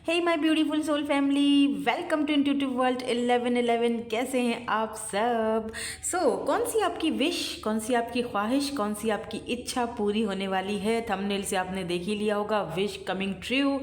Hey my beautiful soul family, welcome to intuitive world 1111। कैसे हैं आप सब? कौन सी आपकी विश, कौन सी आपकी ख्वाहिश, कौन सी आपकी इच्छा पूरी होने वाली है? थंबनेल से आपने देख ही लिया होगा, wish coming true.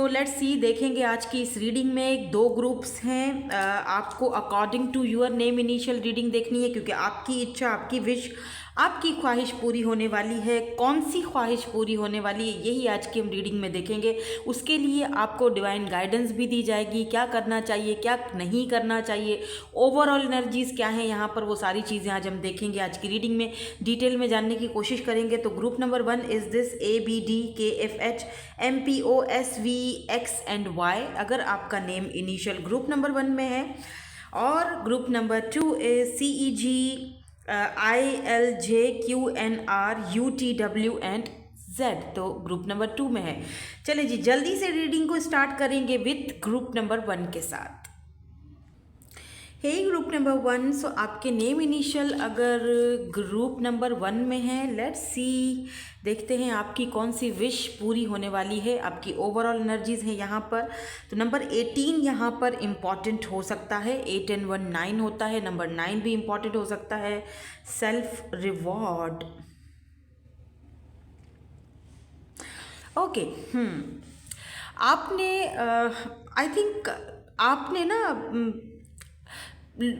Let's see, देखेंगे आज की इस रीडिंग में दो ग्रुप्स हैं। आपको according to your name initial reading देखनी है, क्योंकि आपकी इच्छा, आपकी विश, आपकी ख्वाहिश पूरी होने वाली है। कौन सी ख्वाहिश पूरी होने वाली है, यही आज की हम रीडिंग में देखेंगे। उसके लिए आपको डिवाइन गाइडेंस भी दी जाएगी, क्या करना चाहिए, क्या नहीं करना चाहिए, ओवरऑल एनर्जीज क्या है यहाँ पर, वो सारी चीज़ें आज हम देखेंगे। आज की रीडिंग में डिटेल में जानने की कोशिश करेंगे। तो group number 1 is this ABDKFHMPOSVX and Y, अगर आपका नेम इनिशियल ग्रुप नंबर 1 में है। और group number 2 is CEG ILJQNRUTW and Z, तो ग्रुप नंबर 2 में है। चलिए जी, जल्दी से रीडिंग को स्टार्ट करेंगे विथ ग्रुप नंबर 1 के साथ। हे ग्रुप नंबर 1, आपके नेम इनिशियल अगर ग्रुप नंबर 1 में है, लेट्स सी, देखते हैं आपकी कौन सी विश पूरी होने वाली है। आपकी ओवरऑल एनर्जीज है यहाँ पर। तो नंबर 18 यहाँ पर इम्पॉर्टेंट हो सकता है। 8 and 1 9 होता है। नंबर 9 भी इम्पॉर्टेंट हो सकता है। Self reward, okay. आपने आई थिंक आपने ना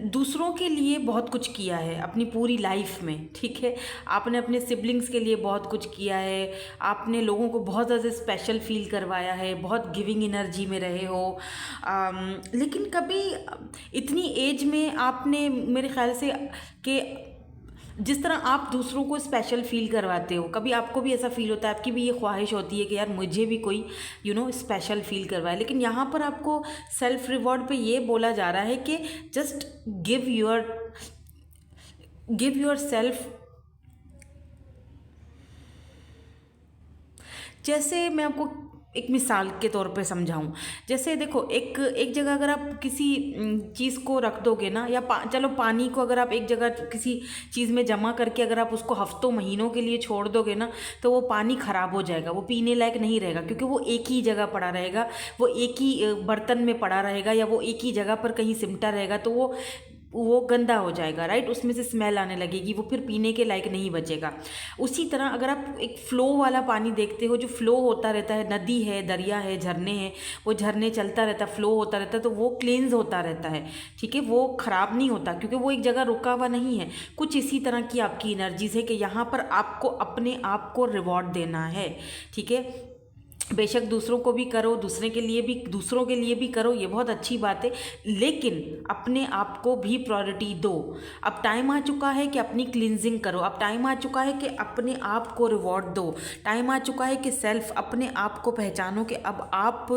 दूसरों के लिए बहुत कुछ किया है अपनी पूरी लाइफ में, ठीक है। आपने अपने सिबलिंग्स के लिए बहुत कुछ किया है। आपने लोगों को बहुत ज़्यादा स्पेशल फील करवाया है, बहुत गिविंग एनर्जी में रहे हो। लेकिन कभी इतनी एज में आपने, मेरे ख्याल से, कि जिस तरह आप दूसरों को स्पेशल फील करवाते हो, कभी आपको भी ऐसा फील होता है, आपकी भी ये ख्वाहिश होती है कि यार मुझे भी कोई स्पेशल फील करवाए। लेकिन यहाँ पर आपको सेल्फ रिवॉर्ड पे ये बोला जा रहा है कि जस्ट गिव योर सेल्फ। जैसे मैं आपको एक मिसाल के तौर पे समझाऊं, जैसे देखो, एक जगह अगर आप किसी चीज़ को रख दोगे ना, या चलो पानी को अगर आप एक जगह किसी चीज़ में जमा करके अगर आप उसको हफ्तों महीनों के लिए छोड़ दोगे ना, तो वो पानी ख़राब हो जाएगा, वो पीने लायक नहीं रहेगा, क्योंकि वो एक ही जगह पड़ा रहेगा, वो एक ही बर्तन में पड़ा रहेगा, या वो एक ही जगह पर कहीं सिमटा रहेगा, तो वो गंदा हो जाएगा, राइट। उसमें से स्मेल आने लगेगी, वो फिर पीने के लायक नहीं बचेगा। उसी तरह अगर आप एक फ़्लो वाला पानी देखते हो, जो फ़्लो होता रहता है, नदी है, दरिया है, झरने हैं, वो झरने चलता रहता है, फ़्लो होता रहता है, तो वो क्लींस होता रहता है, ठीक है, वो ख़राब नहीं होता, क्योंकि वो एक जगह रुका हुआ नहीं है। कुछ इसी तरह की आपकी एनर्जीज़ है कि यहाँ पर आपको अपने आप को रिवॉर्ड देना है, ठीक है। बेशक दूसरों को भी करो, दूसरों के लिए भी करो, ये बहुत अच्छी बात है, लेकिन अपने आप को भी प्रायोरिटी दो। अब टाइम आ चुका है कि अपनी क्लींजिंग करो, अब टाइम आ चुका है कि अपने आप को रिवॉर्ड दो, टाइम आ चुका है कि सेल्फ, अपने आप को पहचानो कि अब आप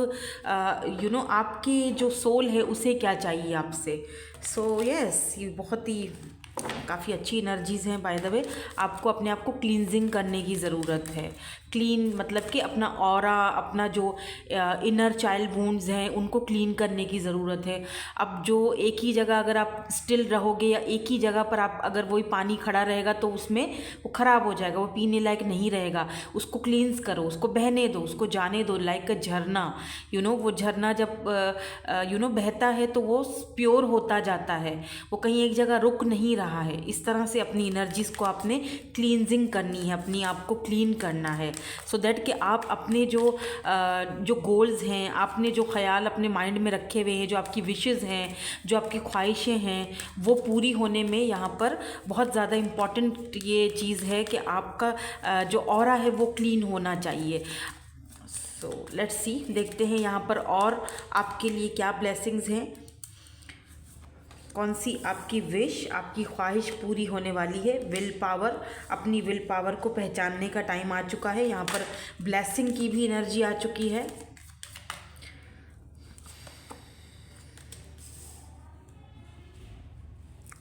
आपकी जो सोल है उसे क्या चाहिए आपसे। यस, ये बहुत ही काफ़ी अच्छी एनर्जीज़ हैं। बाय द वे, आपको अपने आप को क्लींजिंग करने की ज़रूरत है। क्लीन मतलब कि अपना ऑरा, अपना जो इनर चाइल्ड वुंड्स हैं, उनको क्लीन करने की ज़रूरत है। अब जो एक ही जगह अगर आप स्टिल रहोगे, या एक ही जगह पर आप अगर वही पानी खड़ा रहेगा, तो उसमें वो ख़राब हो जाएगा, वो पीने लायक नहीं रहेगा। उसको क्लींस करो, उसको बहने दो, उसको जाने दो, लाइक अ झरना। वो झरना जब बहता है तो वो प्योर होता जाता है, वो कहीं एक जगह रुक नहीं रहा है। इस तरह से अपनी एनर्जीज़ को आपने क्लींजिंग करनी है, अपनी आप को क्लीन करना है, सो दैट कि आप अपने जो गोल्स हैं, आपने जो ख्याल अपने माइंड में रखे हुए हैं, जो आपकी विशेज़ हैं, जो आपकी ख्वाहिशें हैं, वो पूरी होने में यहाँ पर बहुत ज़्यादा इम्पॉर्टेंट ये चीज़ है कि आपका जो ऑरा है वो क्लीन होना चाहिए। लेट्स सी, देखते हैं यहाँ पर और आपके लिए क्या ब्लेसिंग्स हैं, कौन सी आपकी विश, आपकी ख्वाहिश पूरी होने वाली है। विल पावर, अपनी विल पावर को पहचानने का टाइम आ चुका है। यहाँ पर ब्लेसिंग की भी एनर्जी आ चुकी है।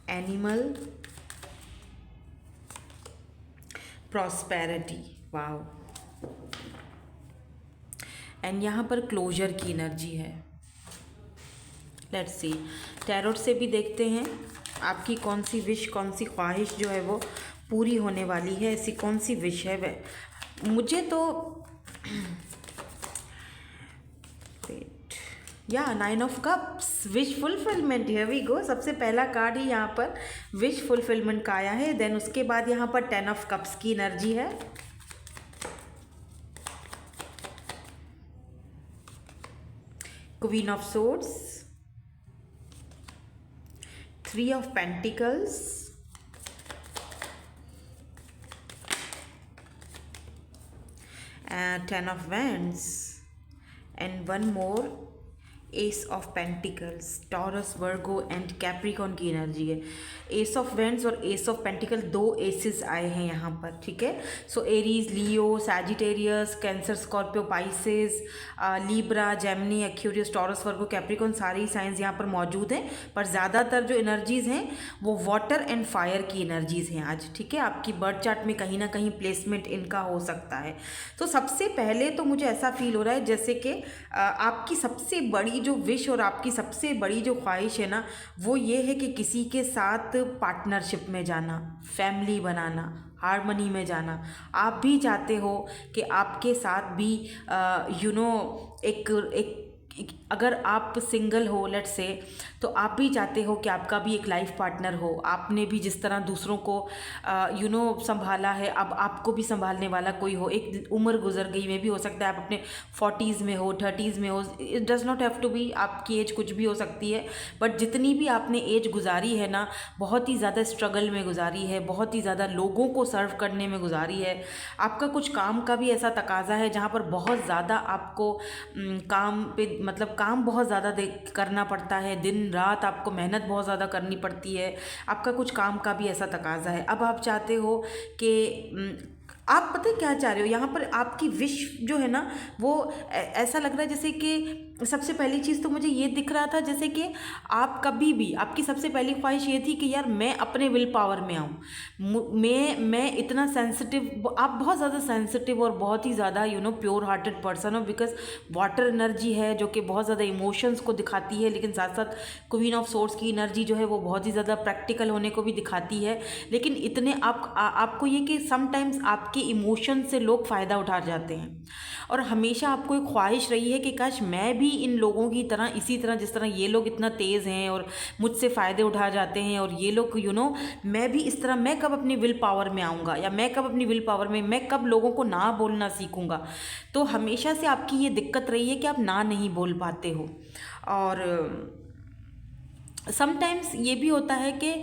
एनिमल, प्रॉस्पेरिटी, वाओ, एंड यहाँ पर क्लोजर की एनर्जी है। लेट्स सी, टैरोट से भी देखते हैं आपकी कौन सी विश, कौन सी ख्वाहिश जो है वो पूरी होने वाली है। ऐसी कौन सी विश है? मुझे तो या 9 of cups, wish fulfilment, here we go. सबसे पहला कार्ड ही यहाँ पर विश फुलफिलमेंट का आया है। देन उसके बाद यहाँ पर 10 ऑफ कप्स की एनर्जी है। Queen of swords, 3 of pentacles, and 10 of wands, and one more ace of pentacles. Taurus, Virgo and Capricorn की एनर्जी है। एस ऑफ वेंड्स और एस ऑफ पेंटिकल, 2 एसेस आए हैं यहाँ पर, ठीक है। So Aries, Leo, Sagittarius, Cancer, Scorpio, Pisces, Libra, Gemini, Aquarius, Taurus, Virgo, Capricorn, सारे ही साइंस यहाँ पर मौजूद हैं। पर ज़्यादातर जो एनर्जीज़ हैं वो वाटर एंड फायर की एनर्जीज़ हैं आज, ठीक है। आपकी बर्थ चार्ट में कहीं ना कहीं प्लेसमेंट इनका हो सकता है। तो सबसे पहले तो मुझे ऐसा फील हो रहा है जैसे कि आपकी सबसे बड़ी जो विश और आपकी सबसे बड़ी जो ख्वाहिश है ना, वो ये है कि किसी के साथ पार्टनरशिप में जाना, फैमिली बनाना, हार्मनी में जाना। आप भी चाहते हो कि आपके साथ भी अगर आप सिंगल हो लेट्स से, तो आप भी चाहते हो कि आपका भी एक लाइफ पार्टनर हो। आपने भी जिस तरह दूसरों को संभाला है, अब आपको भी संभालने वाला कोई हो। एक उम्र गुजर गई, में भी हो सकता है आप अपने 40s में हो, 30s में हो, it does not have to be, आपकी एज कुछ भी हो सकती है। बट जितनी भी आपने एज गुजारी है ना, बहुत ही ज़्यादा स्ट्रगल में गुजारी है, बहुत ही ज़्यादा लोगों को सर्व करने में गुजारी है। आपका कुछ काम का भी ऐसा तकाजा है जहाँ पर बहुत ज़्यादा आपको काम पे, मतलब काम बहुत ज़्यादा करना पड़ता है, दिन रात आपको मेहनत बहुत ज़्यादा करनी पड़ती है। आपका कुछ काम का भी ऐसा तकाजा है। अब आप चाहते हो कि आप पता है क्या चाह रहे हो यहाँ पर। आपकी विश जो है ना, वो ऐसा लग रहा है जैसे कि सबसे पहली चीज़ तो मुझे ये दिख रहा था जैसे कि आप कभी भी, आपकी सबसे पहली ख्वाहिश ये थी कि यार मैं अपने विल पावर में आऊँ। मैं इतना सेंसिटिव, आप बहुत ज़्यादा सेंसिटिव और बहुत ही ज़्यादा प्योर हार्टेड पर्सन हो। बिकॉज वाटर एनर्जी है जो कि बहुत ज़्यादा इमोशंस को दिखाती है, लेकिन साथ साथ क्वीन ऑफ सोर्ड्स की एनर्जी जो है वो बहुत ही ज़्यादा प्रैक्टिकल होने को भी दिखाती है। लेकिन इतने आपको ये कि समटाइम्स आपके इमोशन से लोग फ़ायदा उठा जाते हैं, और हमेशा आपको एक ख्वाहिश रही है कि काश मैं भी इन लोगों की तरह, इसी तरह जिस तरह ये लोग इतना तेज़ हैं और मुझसे फ़ायदे उठा जाते हैं, और ये लोग मैं भी इस तरह, मैं कब अपनी विल पावर में आऊँगा, या मैं कब अपनी विल पावर में, मैं कब लोगों को ना बोलना सीखूँगा। तो हमेशा से आपकी ये दिक्कत रही है कि आप ना नहीं बोल पाते हो। और समटाइम्स ये भी होता है कि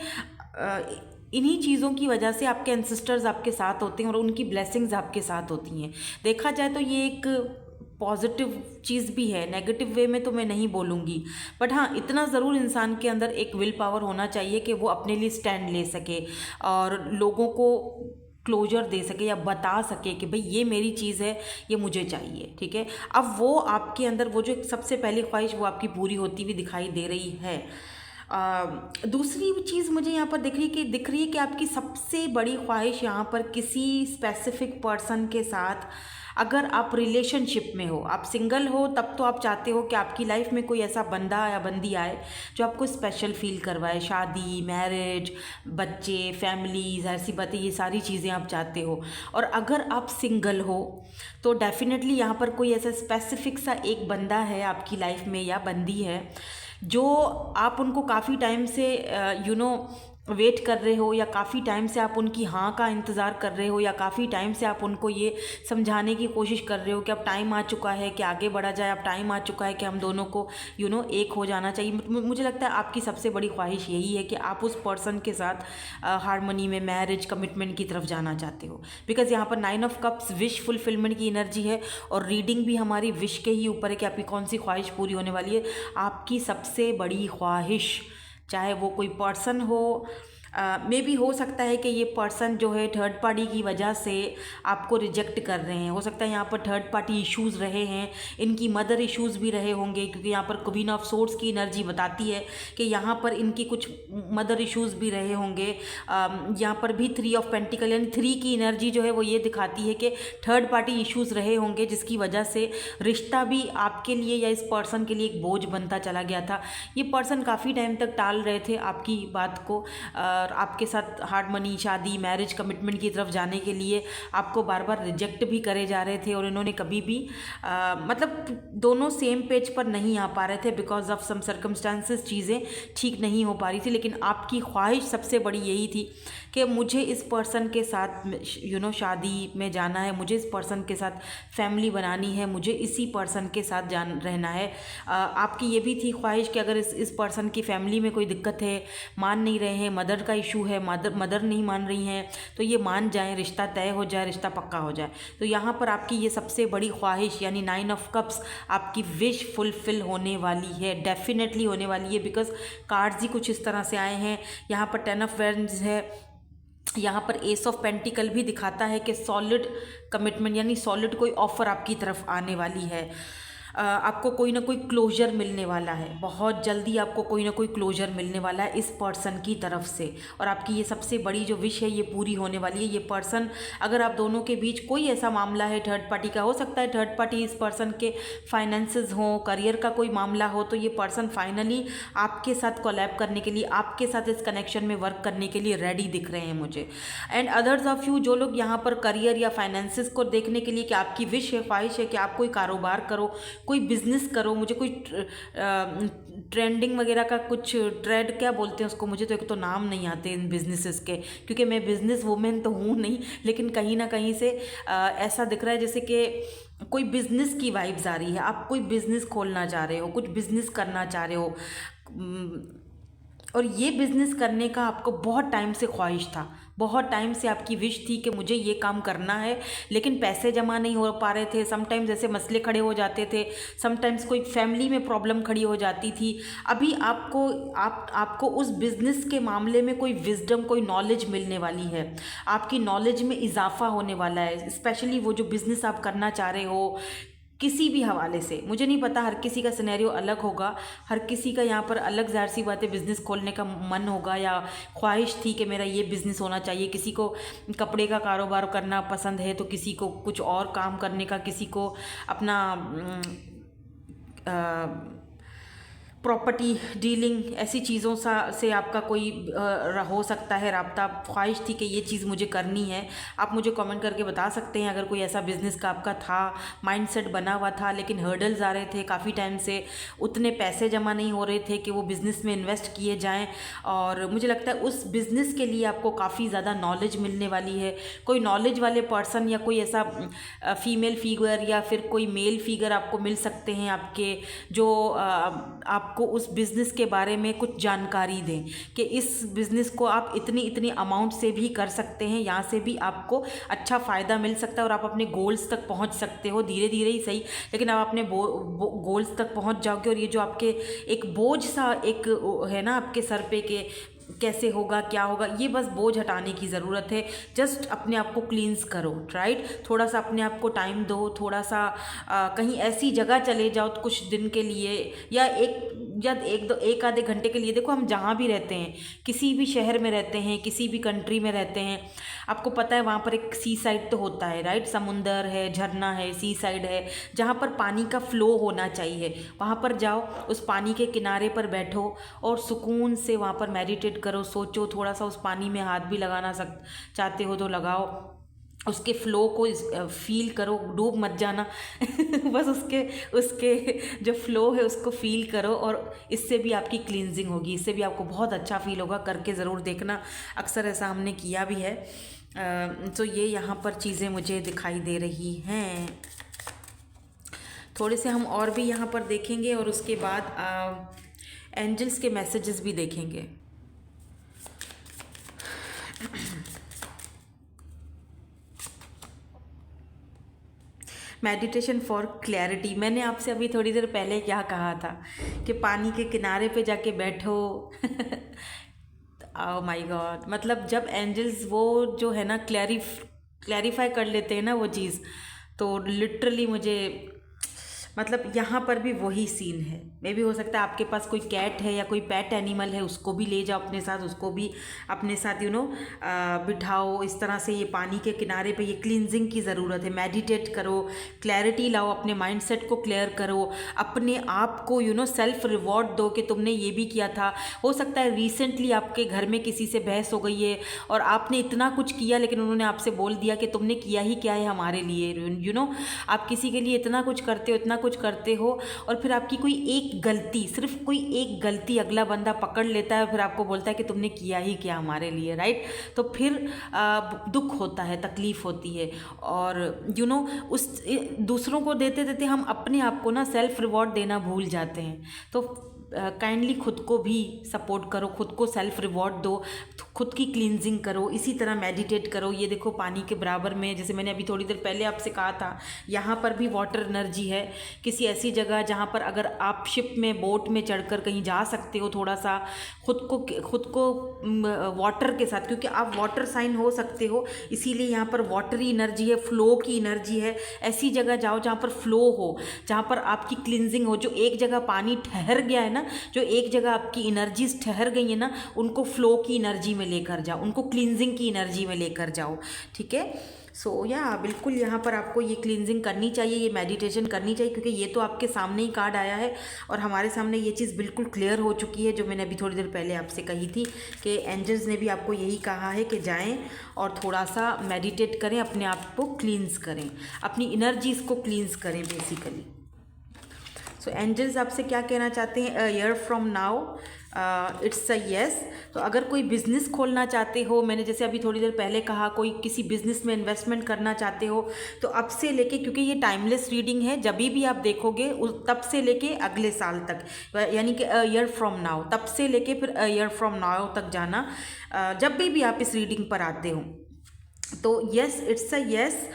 इन्हीं चीज़ों की वजह से आपके एंसेस्टर्स आपके साथ होते हैं और उनकी ब्लेसिंग्स आपके साथ होती हैं। देखा जाए तो ये एक पॉजिटिव चीज़ भी है, नेगेटिव वे में तो मैं नहीं बोलूँगी। बट हाँ, इतना ज़रूर इंसान के अंदर एक विल पावर होना चाहिए कि वो अपने लिए स्टैंड ले सके और लोगों को क्लोजर दे सके या बता सके कि भाई ये मेरी चीज़ है, ये मुझे चाहिए, ठीक है। अब वो आपके अंदर वो जो सबसे पहली ख्वाहिश वो आपकी पूरी होती हुई दिखाई दे रही है। दूसरी चीज़ मुझे यहाँ पर दिख रही है कि आपकी सबसे बड़ी ख्वाहिश यहाँ पर किसी स्पेसिफिक पर्सन के साथ, अगर आप रिलेशनशिप में हो, आप सिंगल हो तब तो आप चाहते हो कि आपकी लाइफ में कोई ऐसा बंदा या बंदी आए जो आपको स्पेशल फील करवाए। शादी, मैरिज, बच्चे, फैमिलीज, ऐसी बातें, ये सारी चीज़ें आप चाहते हो। और अगर आप सिंगल हो तो डेफिनेटली यहाँ पर कोई ऐसा स्पेसिफिक सा एक बंदा है आपकी लाइफ में या बंदी है जो आप उनको काफ़ी टाइम से वेट कर रहे हो, या काफ़ी टाइम से आप उनकी हाँ का इंतज़ार कर रहे हो, या काफ़ी टाइम से आप उनको ये समझाने की कोशिश कर रहे हो कि अब टाइम आ चुका है कि आगे बढ़ा जाए, अब टाइम आ चुका है कि हम दोनों को एक हो जाना चाहिए। मुझे लगता है आपकी सबसे बड़ी ख्वाहिश यही है कि आप उस पर्सन के साथ हारमोनी में, मैरिज, कमिटमेंट की तरफ जाना चाहते हो। बिकॉज यहाँ पर 9 ऑफ कप्स विश फुलफिलमेंट की एनर्जी है, और रीडिंग भी हमारी विश के ही ऊपर है कि आपकी कौन सी ख्वाहिश पूरी होने वाली है। आपकी सबसे बड़ी ख्वाहिश, चाहे वो कोई पर्सन हो, मे भी हो सकता है कि ये पर्सन जो है थर्ड पार्टी की वजह से आपको रिजेक्ट कर रहे हैं। हो सकता है यहाँ पर थर्ड पार्टी इश्यूज़ रहे हैं, इनकी मदर इश्यूज़ भी रहे होंगे, क्योंकि यहाँ पर क्वीन ऑफ सोर्ड्स की एनर्जी बताती है कि यहाँ पर इनकी कुछ मदर इश्यूज़ भी रहे होंगे। यहाँ पर भी 3 ऑफ पेंटिकल यानी 3 की एनर्जी जो है वो ये दिखाती है कि थर्ड पार्टी इश्यूज़ रहे होंगे, जिसकी वजह से रिश्ता भी आपके लिए या इस पर्सन के लिए एक बोझ बनता चला गया था। ये पर्सन काफ़ी टाइम तक टाल रहे थे आपकी बात को, आपके साथ हार्ड मनी, शादी, मैरिज, कमिटमेंट की तरफ जाने के लिए आपको बार बार रिजेक्ट भी करे जा रहे थे और इन्होंने कभी भी मतलब दोनों सेम पेज पर नहीं आ पा रहे थे बिकॉज ऑफ सम सर्कमस्टांसेस, चीज़ें ठीक नहीं हो पा रही थी। लेकिन आपकी ख्वाहिश सबसे बड़ी यही थी कि मुझे इस पर्सन के साथ शादी में जाना है, मुझे इस पर्सन के साथ फैमिली बनानी है, मुझे इसी पर्सन के साथ रहना है। आपकी ये भी थी ख्वाहिश कि अगर इस पर्सन की फैमिली में कोई दिक्कत है, मान नहीं रहे हैं, मदर का इशू है, मदर नहीं मान रही हैं, तो ये मान जाएं, रिश्ता तय हो जाए, रिश्ता पक्का हो जाए। तो यहाँ पर आपकी ये सबसे बड़ी ख्वाहिश यानी 9 ऑफ कप्स, आपकी विश फुलफिल होने वाली है, डेफिनेटली होने वाली है। बिकॉज कार्ड्स ही कुछ इस तरह से आए हैं। यहाँ पर 10 ऑफ वैंड्स है, यहाँ पर एस ऑफ पेंटिकल भी दिखाता है कि सॉलिड कमिटमेंट यानी सॉलिड कोई ऑफर आपकी तरफ आने वाली है। आपको कोई ना कोई क्लोजर मिलने वाला है, बहुत जल्दी आपको कोई ना कोई क्लोजर मिलने वाला है इस पर्सन की तरफ से। और आपकी ये सबसे बड़ी जो विश है ये पूरी होने वाली है। ये पर्सन, अगर आप दोनों के बीच कोई ऐसा मामला है थर्ड पार्टी का, हो सकता है थर्ड पार्टी इस पर्सन के फाइनेंसेस हो, करियर का कोई मामला हो, तो ये पर्सन फाइनली आपके साथ कोलैब करने के लिए, आपके साथ इस कनेक्शन में वर्क करने के लिए रेडी दिख रहे हैं मुझे। एंड अदर्स ऑफ यू, जो लोग यहाँ पर करियर या फाइनेंसेस को देखने के लिए कि आपकी विश है, ख्वाहिश है कि आप कोई कारोबार करो, कोई बिजनेस करो, मुझे कोई ट्रेंडिंग वगैरह का कुछ, ट्रेड क्या बोलते हैं उसको, मुझे तो एक तो नाम नहीं आते इन बिजनेसेस के, क्योंकि मैं बिजनेस वूमेन तो हूँ नहीं, लेकिन कहीं ना कहीं से ऐसा दिख रहा है जैसे कि कोई बिजनेस की वाइब्स आ रही है। आप कोई बिजनेस खोलना चाह रहे हो, कुछ बिजनेस करना चाह रहे हो, और ये बिज़नेस करने का आपको बहुत टाइम से ख्वाहिश था, बहुत टाइम से आपकी विश थी कि मुझे ये काम करना है, लेकिन पैसे जमा नहीं हो पा रहे थे। समटाइम्स ऐसे मसले खड़े हो जाते थे, समटाइम्स कोई फैमिली में प्रॉब्लम खड़ी हो जाती थी। अभी आपको उस बिज़नेस के मामले में कोई विजडम, कोई नॉलेज मिलने वाली है, आपकी नॉलेज में इजाफा होने वाला है। स्पेशली वो जो बिज़नेस आप करना चाह रहे हो किसी भी हवाले से, मुझे नहीं पता, हर किसी का सिनेरियो अलग होगा, हर किसी का यहाँ पर अलग ज़ाहिर सी बात है बिज़नेस खोलने का मन होगा या ख्वाहिश थी कि मेरा ये बिज़नेस होना चाहिए। किसी को कपड़े का कारोबार करना पसंद है, तो किसी को कुछ और काम करने का, किसी को अपना प्रॉपर्टी डीलिंग, ऐसी चीज़ों से आपका कोई हो सकता है राब्ता, ख्वाहिश थी कि ये चीज़ मुझे करनी है। आप मुझे कमेंट करके बता सकते हैं अगर कोई ऐसा बिज़नेस का आपका था, माइंडसेट बना हुआ था, लेकिन हर्डल्स आ रहे थे काफ़ी टाइम से, उतने पैसे जमा नहीं हो रहे थे कि वो बिज़नेस में इन्वेस्ट किए जाएं। और मुझे लगता है उस बिज़नेस के लिए आपको काफ़ी ज़्यादा नॉलेज मिलने वाली है। कोई नॉलेज वाले पर्सन या कोई ऐसा फीमेल फिगर या फिर कोई मेल फिगर आपको मिल सकते हैं आपके, जो आपको उस बिज़नेस के बारे में कुछ जानकारी दें कि इस बिज़नेस को आप इतनी अमाउंट से भी कर सकते हैं, यहाँ से भी आपको अच्छा फ़ायदा मिल सकता है और आप अपने गोल्स तक पहुँच सकते हो, धीरे धीरे ही सही, लेकिन आप अपने गोल्स तक पहुँच जाओगे। और ये जो आपके एक बोझ सा एक है ना आपके सर पे के कैसे होगा, क्या होगा, ये बस बोझ हटाने की ज़रूरत है। जस्ट अपने आप को क्लींस करो, राइट, थोड़ा सा अपने आप को टाइम दो, थोड़ा सा कहीं ऐसी जगह चले जाओ तो कुछ दिन के लिए या एक आधे घंटे के लिए। देखो हम जहाँ भी रहते हैं, किसी भी शहर में रहते हैं, किसी भी कंट्री में रहते हैं, आपको पता है वहाँ पर एक सी साइड तो होता है, राइट, समुंदर है, झरना है, सी साइड है, जहाँ पर पानी का फ्लो होना चाहिए, वहाँ पर जाओ, उस पानी के किनारे पर बैठो और सुकून से वहाँ पर मेडिटेट करो, सोचो, थोड़ा सा उस पानी में हाथ भी लगाना चाहते हो तो लगाओ, उसके फ़्लो को फील करो, डूब मत जाना बस उसके जो फ़्लो है उसको फील करो, और इससे भी आपकी क्लींजिंग होगी, इससे भी आपको बहुत अच्छा फील होगा। करके ज़रूर देखना, अक्सर ऐसा हमने किया भी है। तो ये यहाँ पर चीज़ें मुझे दिखाई दे रही हैं। थोड़े से हम और भी यहाँ पर देखेंगे और उसके बाद एंजल्स के मैसेजेस भी देखेंगे। मेडिटेशन फॉर क्लैरिटी, मैंने आपसे अभी थोड़ी देर पहले क्या कहा था कि पानी के किनारे पे जाके बैठो ओह माय गॉड, मतलब जब एंजल्स वो जो है ना क्लैरिफाई कर लेते हैं ना वो चीज़, तो लिटरली मुझे मतलब यहाँ पर भी वही सीन है। मे भी हो सकता है आपके पास कोई कैट है या कोई पेट एनिमल है, उसको भी ले जाओ अपने साथ, उसको भी अपने साथ बिठाओ। इस तरह से ये पानी के किनारे पे ये क्लींजिंग की ज़रूरत है। मेडिटेट करो, क्लैरिटी लाओ, अपने माइंडसेट को क्लियर करो, अपने आप को सेल्फ रिवॉर्ड दो कि तुमने ये भी किया था। हो सकता है रिसेंटली आपके घर में किसी से बहस हो गई है और आपने इतना कुछ किया, लेकिन उन्होंने आपसे बोल दिया कि तुमने किया ही क्या है हमारे लिए। आप किसी के लिए इतना कुछ करते हो, इतना कुछ करते हो, और फिर आपकी कोई एक गलती, सिर्फ कोई एक गलती अगला बंदा पकड़ लेता है, फिर आपको बोलता है कि तुमने किया ही क्या हमारे लिए, राइट। तो फिर दुख होता है, तकलीफ होती है, और उस दूसरों को देते देते हम अपने आप को सेल्फ रिवॉर्ड देना भूल जाते हैं। तो काइंडली खुद को भी सपोर्ट करो, खुद को सेल्फ रिवॉर्ड दो, खुद की क्लींजिंग करो, इसी तरह मेडिटेट करो। ये देखो पानी के बराबर में, जैसे मैंने अभी थोड़ी देर पहले आपसे कहा था, यहाँ पर भी वाटर एनर्जी है। किसी ऐसी जगह जहाँ पर अगर आप शिप में, बोट में चढ़कर कहीं जा सकते हो, थोड़ा सा खुद को वाटर के साथ, क्योंकि आप वाटर साइन हो सकते हो, इसीलिए यहाँ पर वाटरी एनर्जी है, फ्लो की एनर्जी है। ऐसी जगह जाओ जहाँ पर फ्लो हो, जहाँ पर आपकी क्लींजिंग हो। जो एक जगह पानी ठहर गया है ना, जो एक जगह आपकी एनर्जीज ठहर गई है ना, उनको फ्लो की एनर्जी में लेकर जाओ, उनको क्लींजिंग की एनर्जी में लेकर जाओ, ठीक है। सो बिल्कुल यहाँ पर आपको ये क्लींजिंग करनी चाहिए, ये मेडिटेशन करनी चाहिए, क्योंकि ये तो आपके सामने ही कार्ड आया है और हमारे सामने ये चीज़ बिल्कुल क्लियर हो चुकी है, जो मैंने अभी थोड़ी देर पहले आपसे कही थी कि एंजल्स ने भी आपको यही कहा है कि जाएं और थोड़ा सा मेडिटेट करें, अपने आप को क्लींस करें, अपनी एनर्जीज़ को क्लींस करें बेसिकली। सो एंजल्स आपसे क्या कहना चाहते हैं? A year from now it's a yes. तो अगर कोई बिज़नेस खोलना चाहते हो, मैंने जैसे अभी थोड़ी देर पहले कहा, कोई किसी बिज़नेस में इन्वेस्टमेंट करना चाहते हो, तो अब से लेके, क्योंकि ये टाइमलेस रीडिंग है, जब भी आप देखोगे तब से लेके अगले साल तक, यानी कि अ ईयर फ्रॉम नाउ, तब से लेके फिर अ ईयर फ्रॉम नाउ तक जाना, जब भी आप इस रीडिंग पर आते हो। तो येस, इट्स अ येस।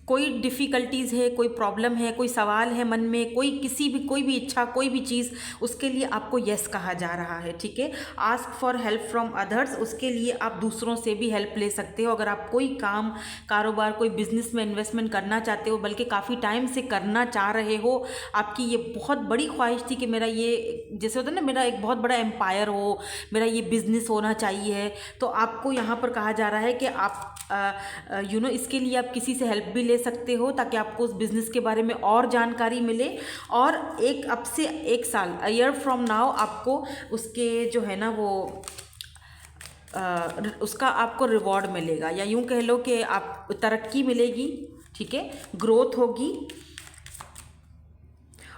कोई डिफ़िकल्टीज़ है, कोई प्रॉब्लम है, कोई सवाल है मन में, कोई भी इच्छा, कोई भी चीज़, उसके लिए आपको यस कहा जा रहा है, ठीक है। Ask for help from others, उसके लिए आप दूसरों से भी हेल्प ले सकते हो। अगर आप कोई काम, कारोबार, कोई बिजनेस में इन्वेस्टमेंट करना चाहते हो, बल्कि काफ़ी टाइम से करना चाह रहे हो, आपकी ये बहुत बड़ी ख्वाहिश थी कि मेरा ये, जैसे होता है ना, मेरा एक बहुत बड़ा एम्पायर हो, मेरा ये बिज़नेस होना चाहिए, तो आपको यहाँ पर कहा जा रहा है कि आप इसके लिए आप किसी से हेल्प भी ले सकते हो, ताकि आपको उस बिज़नेस के बारे में और जानकारी मिले, और अब से 1 साल, अ ईयर फ्रॉम नाउ, आपको उसके जो है ना वो उसका आपको रिवॉर्ड मिलेगा, या यूँ कह लो कि आप तरक्की मिलेगी, ठीक है, ग्रोथ होगी।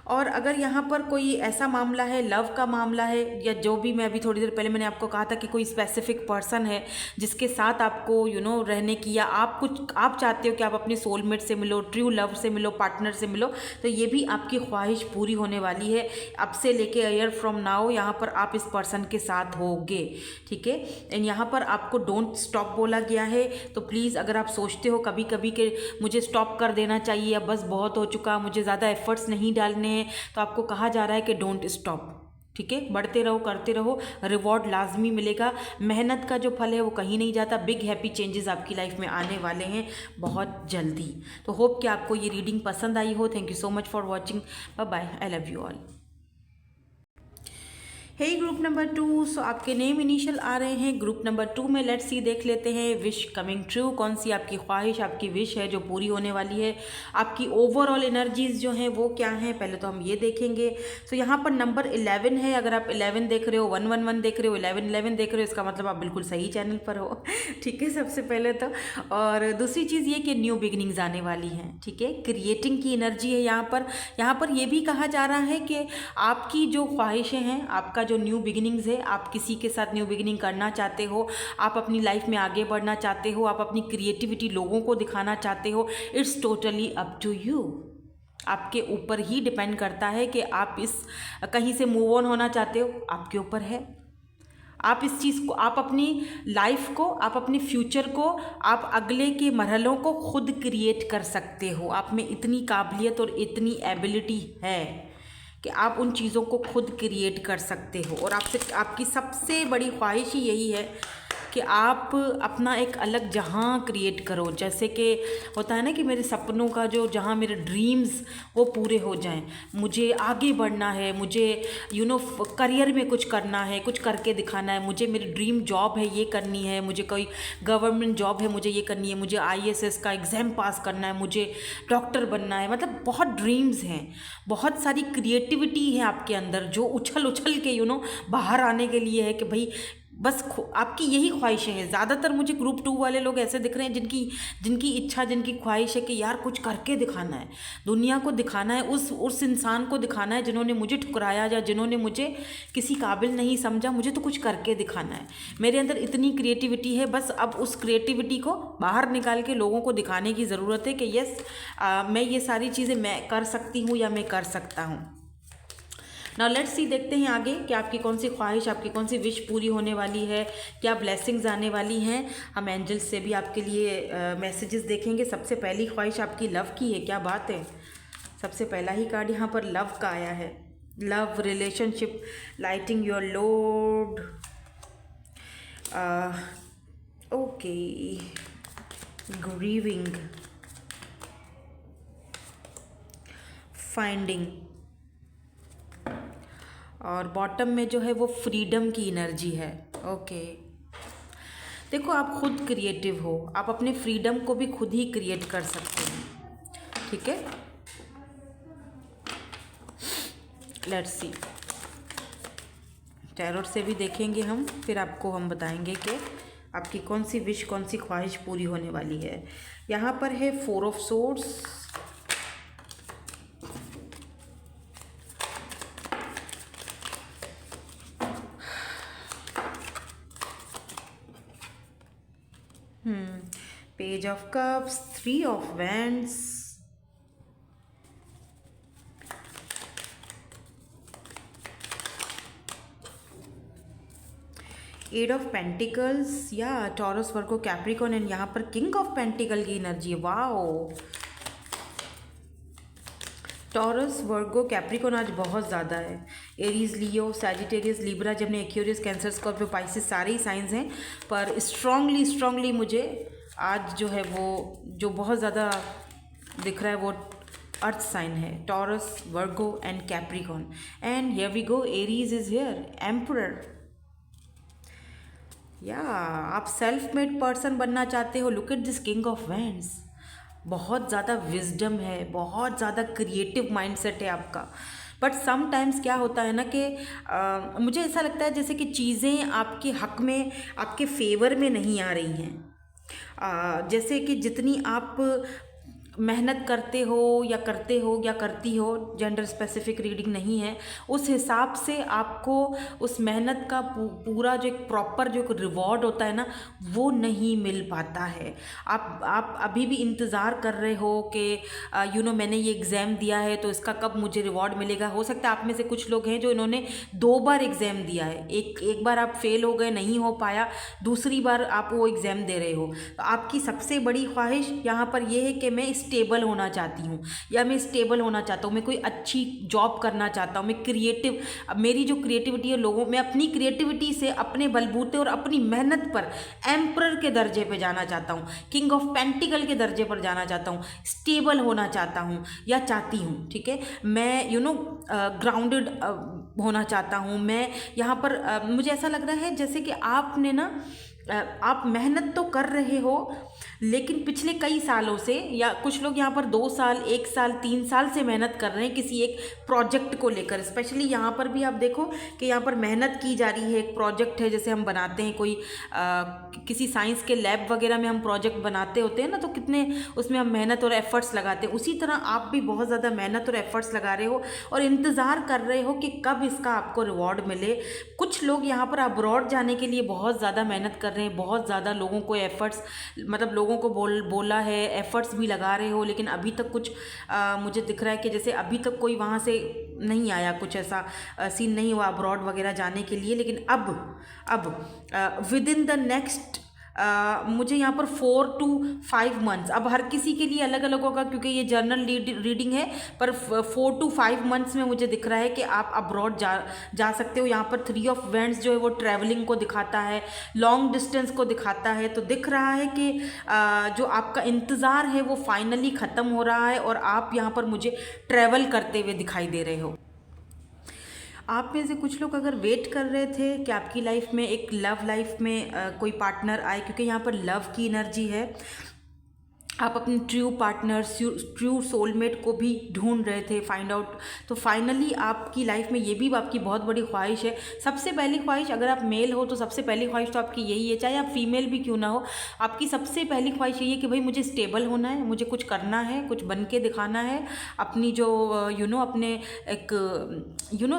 और अगर यहाँ पर कोई ऐसा मामला है, लव का मामला है, या जो भी, मैं अभी थोड़ी देर पहले मैंने आपको कहा था कि कोई स्पेसिफिक पर्सन है जिसके साथ आपको रहने की, या आप चाहते हो कि आप अपने सोलमेट से मिलो, ट्रू लव से मिलो, पार्टनर से मिलो, तो ये भी आपकी ख्वाहिश पूरी होने वाली है। अब से लेके अ ईयर फ्रॉम नाउ यहाँ पर आप इस पर्सन के साथ होगे, ठीक है। एंड यहाँ पर आपको डोंट स्टॉप बोला गया है। तो प्लीज़, अगर आप सोचते हो कभी कभी कि मुझे स्टॉप कर देना चाहिए, अब बस बहुत हो चुका, मुझे ज़्यादा एफर्ट्स नहीं डालने, तो आपको कहा जा रहा है कि डोंट स्टॉप, ठीक है, बढ़ते रहो, करते रहो, रिवॉर्ड लाजमी मिलेगा। मेहनत का जो फल है वो कहीं नहीं जाता। बिग हैप्पी चेंजेस आपकी लाइफ में आने वाले हैं बहुत जल्दी। तो होप कि आपको ये रीडिंग पसंद आई हो। Thank you so much for watching. Bye bye, I love you all. Hey group number 2, so आपके नेम इनिशियल आ रहे हैं ग्रुप नंबर 2 में। लेट्स सी, देख लेते हैं विश कमिंग ट्रू, कौन सी आपकी ख्वाहिश, आपकी विश है जो पूरी होने वाली है। आपकी ओवरऑल एनर्जीज जो हैं वो क्या हैं, पहले तो हम ये देखेंगे। सो यहाँ पर नंबर 11 है। अगर आप 11 देख रहे हो, 111 देख रहे हो, 1111 देख रहे हो, इसका मतलब आप बिल्कुल सही चैनल पर हो, ठीक है, सबसे पहले तो। और दूसरी चीज़ ये कि न्यू बिगनिंग्स आने वाली हैं, ठीक है, क्रिएटिंग की एनर्जी है यहाँ पर ये भी कहा जा रहा है कि आपकी जो ख्वाहिशें हैं, आपका जो न्यू बिगिनिंग्स है, आप किसी के साथ न्यू बिगिनिंग करना चाहते हो, आप अपनी लाइफ में आगे बढ़ना चाहते हो, आप अपनी क्रिएटिविटी लोगों को दिखाना चाहते हो, it's totally up to you. आपके ऊपर ही डिपेंड करता है कि आप कहीं से मूव ऑन होना चाहते हो, आपके ऊपर है। आप इस चीज़ को, आप अपनी लाइफ को, आप अपने फ्यूचर को, आप अगले के मरहलों को खुद क्रिएट कर सकते हो। आप में इतनी काबिलियत और इतनी एबिलिटी है कि आप उन चीज़ों को खुद क्रिएट कर सकते हो। और आपकी सबसे बड़ी ख्वाहिश ही यही है कि आप अपना एक अलग जहां क्रिएट करो। जैसे कि होता है ना कि मेरे सपनों का जो जहां मेरे ड्रीम्स वो पूरे हो जाएं, मुझे आगे बढ़ना है, मुझे करियर में कुछ करना है, कुछ करके दिखाना है, मुझे मेरी ड्रीम जॉब है ये करनी है, मुझे कोई गवर्नमेंट जॉब है मुझे ये करनी है, मुझे आईएएस का एग्ज़ाम पास करना है, मुझे डॉक्टर बनना है। मतलब बहुत ड्रीम्स हैं, बहुत सारी क्रिएटिविटी है आपके अंदर जो उछल उछल के बाहर आने के लिए है कि भाई बस आपकी यही ख्वाहिशें हैं। ज़्यादातर मुझे ग्रुप 2 वाले लोग ऐसे दिख रहे हैं जिनकी जिनकी इच्छा, जिनकी ख्वाहिश है कि यार कुछ करके दिखाना है, दुनिया को दिखाना है, उस इंसान को दिखाना है जिन्होंने मुझे ठुकराया या जिन्होंने मुझे किसी काबिल नहीं समझा, मुझे तो कुछ करके दिखाना है। मेरे अंदर इतनी क्रिएटिविटी है, बस अब उस क्रिएटिविटी को बाहर निकाल के लोगों को दिखाने की ज़रूरत है कि यस मैं ये सारी चीज़ें मैं कर सकती हूँ या मैं कर सकता हूँ। नाउ लेट्स सी, देखते हैं आगे कि आपकी कौन सी ख्वाहिश, आपकी कौन सी विश पूरी होने वाली है, क्या ब्लेसिंग्स आने वाली हैं। हम एंजल्स से भी आपके लिए मैसेजेस देखेंगे। सबसे पहली ख्वाहिश आपकी लव की है, क्या बात है। सबसे पहला ही कार्ड यहाँ पर लव का आया है। Love, relationship, lighting your load, okay, grieving, finding, और बॉटम में जो है वो फ्रीडम की एनर्जी है। ओके, देखो आप खुद क्रिएटिव हो, आप अपने फ्रीडम को भी खुद ही क्रिएट कर सकते हैं, ठीक है। लेट्स सी, टैरोट से भी देखेंगे हम, फिर आपको हम बताएंगे कि आपकी कौन सी विश, कौन सी ख्वाहिश पूरी होने वाली है। यहाँ पर है 4 of swords, page of cups, 3 of wands, eight of pentacles, या टॉरस, वर्गो, कैप्रिकॉर्न, एंड यहाँ पर किंग ऑफ पेंटिकल की एनर्जी है। वाओ, टॉरस, वर्गो, कैप्रिकॉर्न आज बहुत ज़्यादा है। Aries, Leo, Sagittarius, Libra, Gemini, Aquarius, Cancer, Scorpio, Pisces, सारे ही साइंस हैं, पर स्ट्रांगली मुझे आज जो है वो जो बहुत ज़्यादा दिख रहा है वो अर्थ साइन है, Taurus, Virgo and Capricorn. And here we go, Aries is here, emperor. या आप सेल्फ मेड पर्सन बनना चाहते हो, look at this king of wands, बहुत ज़्यादा विजडम है, बहुत ज़्यादा क्रिएटिव माइंडसेट है आपका। बट समटाइम्स क्या होता है ना कि मुझे ऐसा लगता है जैसे कि चीज़ें आपके हक में, आपके फेवर में नहीं आ रही हैं। जैसे कि जितनी आप मेहनत करते हो या करती हो, जेंडर स्पेसिफिक रीडिंग नहीं है, उस हिसाब से आपको उस मेहनत का पूरा जो एक प्रॉपर जो रिवॉर्ड होता है ना वो नहीं मिल पाता है। आप अभी भी इंतज़ार कर रहे हो कि मैंने ये एग्ज़ाम दिया है तो इसका कब मुझे रिवॉर्ड मिलेगा। हो सकता है आप में से कुछ लोग हैं जो इन्होंने 2 बार एग्ज़ाम दिया है, एक बार आप फेल हो गए, नहीं हो पाया, दूसरी बार आप वो एग्ज़ाम दे रहे हो। तो आपकी सबसे बड़ी ख्वाहिश यहाँ पर यह है कि मैं स्टेबल होना चाहती हूँ, या मैं स्टेबल होना चाहता हूँ, मैं कोई अच्छी जॉब करना चाहता हूँ, मैं क्रिएटिव, मेरी जो क्रिएटिविटी है मैं अपनी क्रिएटिविटी से अपने बलबूते और अपनी मेहनत पर एम्परर के दर्जे पे जाना चाहता हूँ, किंग ऑफ पेंटिकल के दर्जे पर जाना चाहता हूँ, स्टेबल होना चाहता हूँ या चाहती हूँ, ठीक है। मैं ग्राउंडेड होना चाहता हूँ। मैं यहाँ पर मुझे ऐसा लग रहा है जैसे कि आपने ना आप मेहनत तो कर रहे हो, लेकिन पिछले कई सालों से, या कुछ लोग यहाँ पर 2 साल, 1 साल, 3 साल से मेहनत कर रहे हैं किसी एक प्रोजेक्ट को लेकर। स्पेशली यहाँ पर भी आप देखो कि यहाँ पर मेहनत की जा रही है, एक प्रोजेक्ट है, जैसे हम बनाते हैं कोई किसी साइंस के लैब वगैरह में हम प्रोजेक्ट बनाते होते हैं ना, तो कितने उसमें हम मेहनत और एफर्ट्स लगाते हैं। उसी तरह आप भी बहुत ज़्यादा मेहनत और एफर्ट्स लगा रहे हो और इंतज़ार कर रहे हो कि कब इसका आपको रिवॉर्ड मिले। कुछ लोग यहाँ पर अब्रॉड जाने के लिए बहुत ज़्यादा मेहनत कर रहे हैं, बहुत ज़्यादा लोगों को एफर्ट्स, मतलब लोगों को बोला है, एफर्ट्स भी लगा रहे हो, लेकिन अभी तक कुछ मुझे दिख रहा है कि जैसे अभी तक कोई वहाँ से नहीं आया, कुछ ऐसा सीन नहीं हुआ अब्रॉड वगैरह जाने के लिए। लेकिन अब विद इन द नेक्स्ट मुझे यहाँ पर 4 to 5 मंथ्स, अब हर किसी के लिए अलग अलग होगा क्योंकि ये जर्नल रीडिंग है, पर 4 to 5 मंथ्स में मुझे दिख रहा है कि आप अब्रॉड जा सकते हो। यहाँ पर 3 ऑफ वेंट्स जो है वो ट्रैवलिंग को दिखाता है, लॉन्ग डिस्टेंस को दिखाता है। तो दिख रहा है कि जो आपका इंतज़ार है वो फाइनली ख़त्म हो रहा है और आप यहाँ पर मुझे ट्रैवल करते हुए दिखाई दे रहे हो। आप में से कुछ लोग अगर वेट कर रहे थे कि आपकी लाइफ में एक लव लाइफ में कोई पार्टनर आए, क्योंकि यहाँ पर लव की एनर्जी है, आप अपने ट्रू पार्टनर, ट्रू सोलमेट को भी ढूंढ रहे थे, फाइंड आउट। तो फाइनली आपकी लाइफ में ये भी आपकी बहुत बड़ी ख्वाहिश है। सबसे पहली ख्वाहिश, अगर आप मेल हो तो सबसे पहली ख्वाहिश तो आपकी यही है, चाहे आप फीमेल भी क्यों ना हो, आपकी सबसे पहली ख्वाहिश यही है कि भाई मुझे स्टेबल होना है, मुझे कुछ करना है, कुछ बन के दिखाना है, अपनी जो अपने एक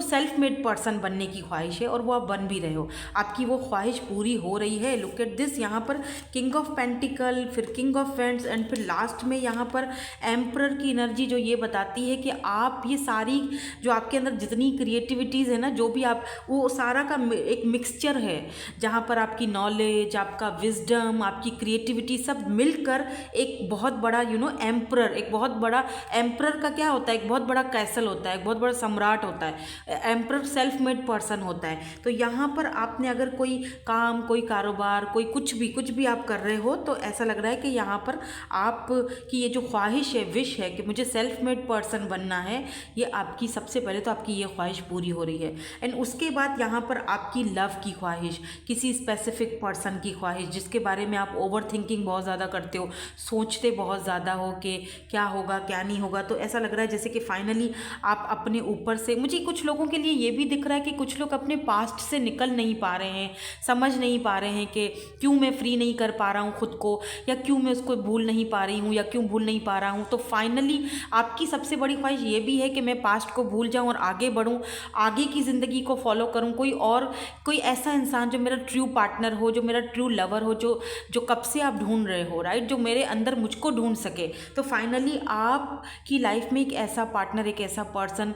सेल्फ मेड पर्सन बनने की ख्वाहिश है और वो आप बन भी रहे हो। आपकी वो ख्वाहिश पूरी हो रही है। लुक एट दिस, यहाँ पर किंग ऑफ पेंटिकल, फिर किंग ऑफ वेंट्स एंड फिर लास्ट में यहाँ पर एम्परर की एनर्जी जो ये बताती है कि आप ये सारी जो आपके अंदर जितनी क्रिएटिविटीज़ है ना, जो भी आप, वो सारा का एक मिक्सचर है जहाँ पर आपकी नॉलेज, आपका विजडम, आपकी क्रिएटिविटी सब मिलकर एक बहुत बड़ा एम्परर, एक बहुत बड़ा एम्परर का क्या होता है, एक बहुत बड़ा कैसल होता है, एक बहुत बड़ा सम्राट होता है। एम्परर सेल्फ मेड पर्सन होता है। तो यहाँ पर आपने अगर कोई काम, कोई कारोबार, कोई कुछ भी आप कर रहे हो तो ऐसा लग रहा है कि यहाँ पर आप की ये जो ख्वाहिश है, विश है कि मुझे सेल्फ मेड पर्सन बनना है, ये आपकी सबसे पहले तो आपकी ये ख्वाहिश पूरी हो रही है। एंड उसके बाद यहाँ पर आपकी लव की ख्वाहिश, किसी स्पेसिफिक पर्सन की ख्वाहिश जिसके बारे में आप ओवर थिंकिंग बहुत ज़्यादा करते हो, सोचते बहुत ज़्यादा हो कि क्या होगा क्या नहीं होगा। तो ऐसा लग रहा है जैसे कि फाइनली आप अपने ऊपर से, मुझे कुछ लोगों के लिए ये भी दिख रहा है कि कुछ लोग अपने पास्ट से निकल नहीं पा रहे हैं, समझ नहीं पा रहे हैं कि क्यों मैं फ्री नहीं कर पा रहा हूँ खुद को, या क्यों मैं उसको भूल नहीं पा रही हूँ, या क्यों भूल नहीं पा रहा हूँ। तो फाइनली आपकी सबसे बड़ी ख्वाहिश ये भी है कि मैं पास्ट को भूल जाऊँ और आगे बढ़ूँ, आगे की ज़िंदगी को फॉलो करूँ, कोई ऐसा इंसान जो मेरा ट्रू पार्टनर हो, जो मेरा ट्रू लवर हो, जो कब से आप ढूंढ रहे हो, राइट, जो मेरे अंदर मुझको ढूंढ सके। तो फाइनली आपकी लाइफ में एक ऐसा पार्टनर, एक ऐसा पर्सन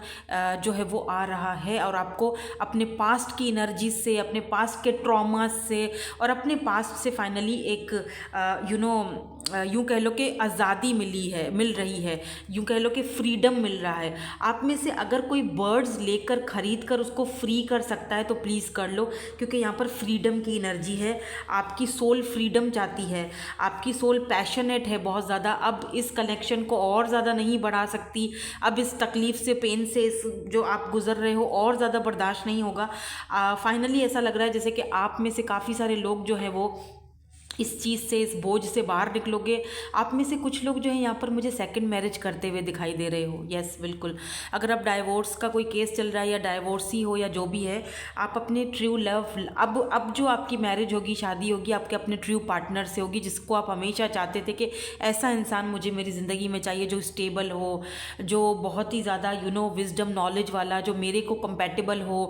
जो है वो आ रहा है और आपको अपने पास्ट की एनर्जी से, अपने पास्ट के ट्रॉमा से और अपने पास्ट से फाइनली एक यूँ कह लो कि आज़ादी मिल रही है, यूँ कह लो कि फ्रीडम मिल रहा है। आप में से अगर कोई बर्ड्स लेकर ख़रीद कर उसको फ्री कर सकता है तो प्लीज़ कर लो, क्योंकि यहाँ पर फ्रीडम की एनर्जी है। आपकी सोल फ्रीडम चाहती है, आपकी सोल पैशनेट है बहुत ज़्यादा, अब इस कनेक्शन को और ज़्यादा नहीं बढ़ा सकती, अब इस तकलीफ़ से, पेन से, इस जो आप गुज़र रहे हो और ज़्यादा बर्दाश्त नहीं होगा। फाइनली ऐसा लग रहा है जैसे कि आप में से काफ़ी सारे लोग जो है वो इस चीज़ से, इस बोझ से बाहर निकलोगे। आप में से कुछ लोग जो है यहाँ पर मुझे सेकंड मैरिज करते हुए दिखाई दे रहे हो। यस, बिल्कुल। अगर आप डाइवोर्स का कोई केस चल रहा है या डाइवोर्सी हो या जो भी है, आप अपने ट्रू लव, अब जो आपकी मैरिज होगी, शादी होगी, आपके अपने ट्रू पार्टनर से होगी, जिसको आप हमेशा चाहते थे कि ऐसा इंसान मुझे मेरी ज़िंदगी में चाहिए, जो स्टेबल हो, जो बहुत ही ज़्यादा विजडम, नॉलेज वाला, जो मेरे को कंपैटिबल हो,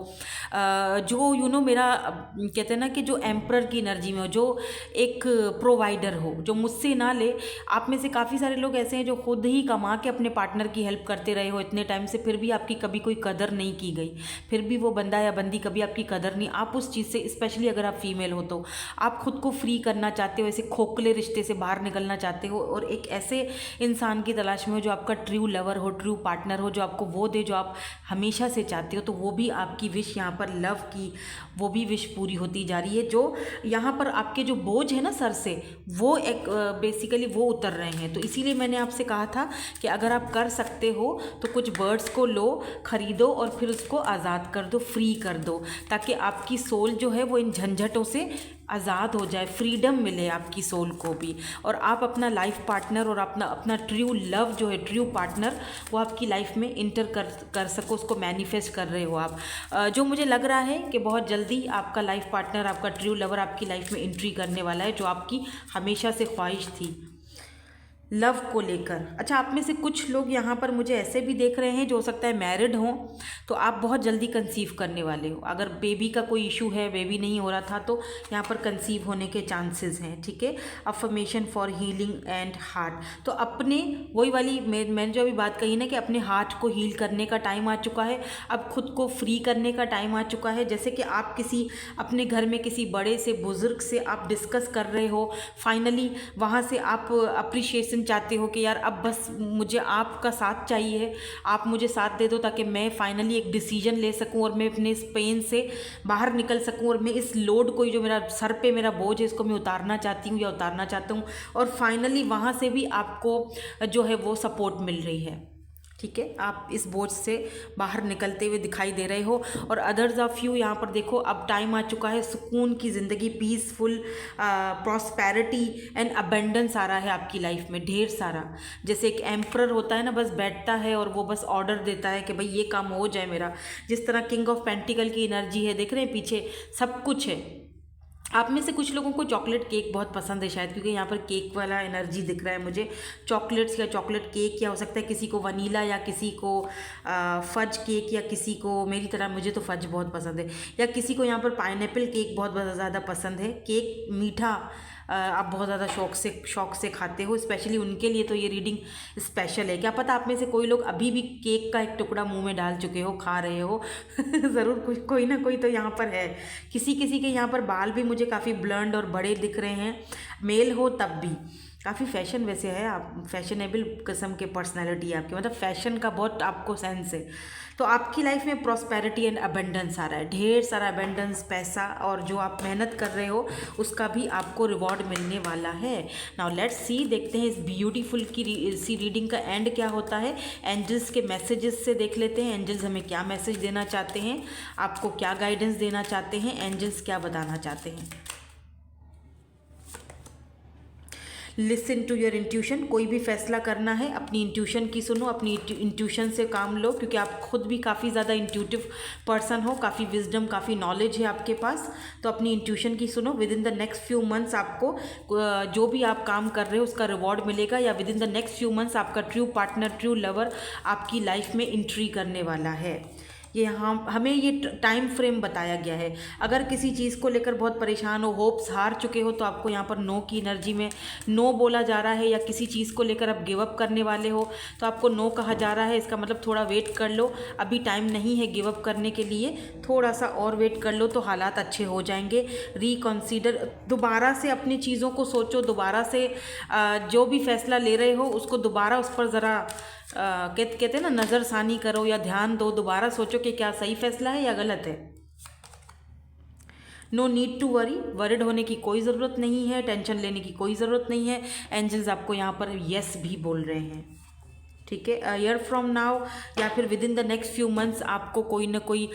जो मेरा कहते हैं ना कि जो एम्परर की एनर्जी में हो, जो एक प्रोवाइडर हो, जो मुझसे ना ले। आप में से काफ़ी सारे लोग ऐसे हैं जो खुद ही कमा के अपने पार्टनर की हेल्प करते रहे हो इतने टाइम से, फिर भी आपकी कभी कोई कदर नहीं की गई, फिर भी वो बंदा या बंदी कभी आपकी कदर नहीं। आप उस चीज़ से, स्पेशली अगर आप फीमेल हो तो आप खुद को फ्री करना चाहते हो, ऐसे खोखले रिश्ते से बाहर निकलना चाहते हो और एक ऐसे इंसान की तलाश में हो जो आपका ट्रू लवर हो, ट्रू पार्टनर हो, जो आपको वो दे जो आप हमेशा से चाहते हो। तो वो भी आपकी विश यहाँ पर लव की, वो भी विश पूरी होती जा रही है। जो यहाँ पर आपके जो बोझ है ना सर से, वो एक बेसिकली वो उतर रहे हैं। तो इसीलिए मैंने आपसे कहा था कि अगर आप कर सकते हो तो कुछ बर्ड्स को लो, ख़रीदो और फिर उसको आज़ाद कर दो, फ्री कर दो, ताकि आपकी सोल जो है वो इन झंझटों से आज़ाद हो जाए, फ्रीडम मिले आपकी सोल को भी, और आप अपना लाइफ पार्टनर और अपना ट्रू लव जो है, ट्रू पार्टनर, वो आपकी लाइफ में इंटर कर सको, उसको मैनिफेस्ट कर रहे हो आप। जो मुझे लग रहा है कि बहुत जल्दी आपका लाइफ पार्टनर, आपका ट्रू लवर आपकी लाइफ में एंट्री करने वाला है, जो आपकी हमेशा से ख्वाहिश थी। लव को लेकर। अच्छा, आप में से कुछ लोग यहाँ पर मुझे ऐसे भी देख रहे हैं जो हो सकता है मैरिड हों, तो आप बहुत जल्दी कंसीव करने वाले हो। अगर बेबी का कोई इशू है, बेबी नहीं हो रहा था, तो यहाँ पर कंसीव होने के चांसेस हैं। ठीक है, affirmation for healing and heart. तो अपने वही वाली मैंने जो अभी बात कही ना कि अपने हार्ट को हील करने का टाइम आ चुका है, अब खुद को फ्री करने का टाइम आ चुका है। जैसे कि आप किसी अपने घर में किसी बड़े से बुजुर्ग से आप डिस्कस कर रहे हो, फाइनली वहाँ से आप अप्रिशिएशन चाहते हो कि यार अब बस मुझे आपका साथ चाहिए, आप मुझे साथ दे दो ताकि मैं फाइनली एक डिसीजन ले सकूं और मैं अपने इस पेन से बाहर निकल सकूं, और मैं इस लोड को जो मेरा सर पे मेरा बोझ है इसको मैं उतारना चाहती हूँ या उतारना चाहता हूँ, और फाइनली वहाँ से भी आपको जो है वो सपोर्ट मिल रही है। ठीक है, आप इस बोझ से बाहर निकलते हुए दिखाई दे रहे हो। और अदर्स ऑफ यू यहाँ पर देखो, अब टाइम आ चुका है सुकून की ज़िंदगी, पीसफुल प्रॉस्पेरिटी एंड अबेंडेंस आ रहा है आपकी लाइफ में ढेर सारा। जैसे एक एम्परर होता है ना, बस बैठता है और वो बस ऑर्डर देता है कि भाई ये काम हो जाए मेरा। जिस तरह किंग ऑफ पेंटिकल की एनर्जी है, देख रहे हैं पीछे सब कुछ है। आप में से कुछ लोगों को चॉकलेट केक बहुत पसंद है शायद, क्योंकि यहाँ पर केक वाला एनर्जी दिख रहा है मुझे। चॉकलेट्स या चॉकलेट केक, या हो सकता है किसी को वनीला, या किसी को फज केक, या किसी को मेरी तरह मुझे तो फज बहुत पसंद है, या किसी को यहाँ पर पाइनएप्पल केक बहुत ज़्यादा पसंद है। केक मीठा आप बहुत ज़्यादा शौक से खाते हो, स्पेशली उनके लिए तो ये रीडिंग स्पेशल है। क्या पता आप में से कोई लोग अभी भी केक का एक टुकड़ा मुंह में डाल चुके हो, खा रहे हो ज़रूर कोई ना कोई तो यहाँ पर है। किसी किसी के यहाँ पर बाल भी मुझे काफ़ी ब्लंड और बड़े दिख रहे हैं, मेल हो तब भी। काफ़ी फैशन वैसे है, आप फैशनेबल किस्म के पर्सनैलिटी है आपकी, मतलब फैशन का बहुत आपको सेंस है। तो आपकी लाइफ में प्रॉस्पेरिटी एंड अबेंडेंस आ रहा है, ढेर सारा अबेंडेंस, पैसा, और जो आप मेहनत कर रहे हो उसका भी आपको रिवॉर्ड मिलने वाला है। नाउ लेट्स सी, देखते हैं इस ब्यूटीफुल की सी रीडिंग का एंड क्या होता है। एंजल्स के मैसेजेस से देख लेते हैं, एंजल्स हमें क्या मैसेज देना चाहते हैं, आपको क्या गाइडेंस देना चाहते हैं, एंजल्स क्या बताना चाहते हैं। Listen to your intuition. कोई भी फैसला करना है अपनी इंट्यूशन की सुनो, अपनी इंट्यूशन से काम लो, क्योंकि आप खुद भी काफ़ी ज़्यादा इंट्यूटिव पर्सन हो, काफ़ी विजडम, काफ़ी नॉलेज है आपके पास। तो अपनी इंट्यूशन की सुनो। With in the next few months आपको जो भी आप काम कर रहे हो उसका रिवॉर्ड मिलेगा, या with in the next few months आपका ट्रू पार्टनर, ट्रू लवर आपकी लाइफ में एंट्री करने वाला है। ये हमें ये टाइम फ्रेम बताया गया है। अगर किसी चीज़ को लेकर बहुत परेशान हो, होप्स हार चुके हो, तो आपको यहाँ पर नो की एनर्जी में नो बोला जा रहा है, या किसी चीज़ को लेकर आप गिव अप करने वाले हो तो आपको नो कहा जा रहा है। इसका मतलब थोड़ा वेट कर लो, अभी टाइम नहीं है गिव अप करने के लिए, थोड़ा सा और वेट कर लो तो हालात अच्छे हो जाएंगे। रिकॉन्सीडर, दोबारा से अपनी चीज़ों को सोचो, दोबारा से जो भी फैसला ले रहे हो उसको दोबारा उस पर ज़रा कहते हैं ना, नज़रसानी करो या ध्यान दो, दोबारा सोचो कि क्या सही फैसला है या गलत है। No need to worry, worried होने की कोई ज़रूरत नहीं है, टेंशन लेने की कोई ज़रूरत नहीं है। एंजल्स आपको यहाँ पर यस भी बोल रहे हैं। ठीक है, ईयर फ्रॉम नाउ या फिर with in the next few months आपको कोई ना कोई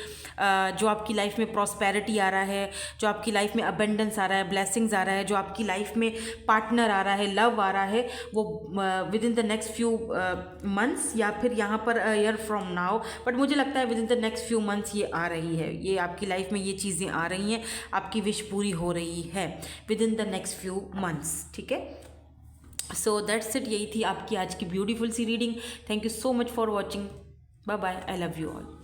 जो आपकी लाइफ में प्रॉस्पेरिटी आ रहा है, जो आपकी लाइफ में अबेंडेंस आ रहा है, ब्लेसिंग्स आ रहा है, जो आपकी लाइफ में पार्टनर आ रहा है, लव आ रहा है, वो with in the next few months, या फिर यहाँ per year from now, but मुझे लगता है with in the next few months ये आ रही है, ये आपकी लाइफ में ये चीज़ें आ रही हैं, आपकी विश पूरी हो रही है with in the next few months. ठीक है, सो दैट्स इट, यही थी आपकी आज की ब्यूटीफुल सी reading. Thank you so much for watching, bye bye, I love you all.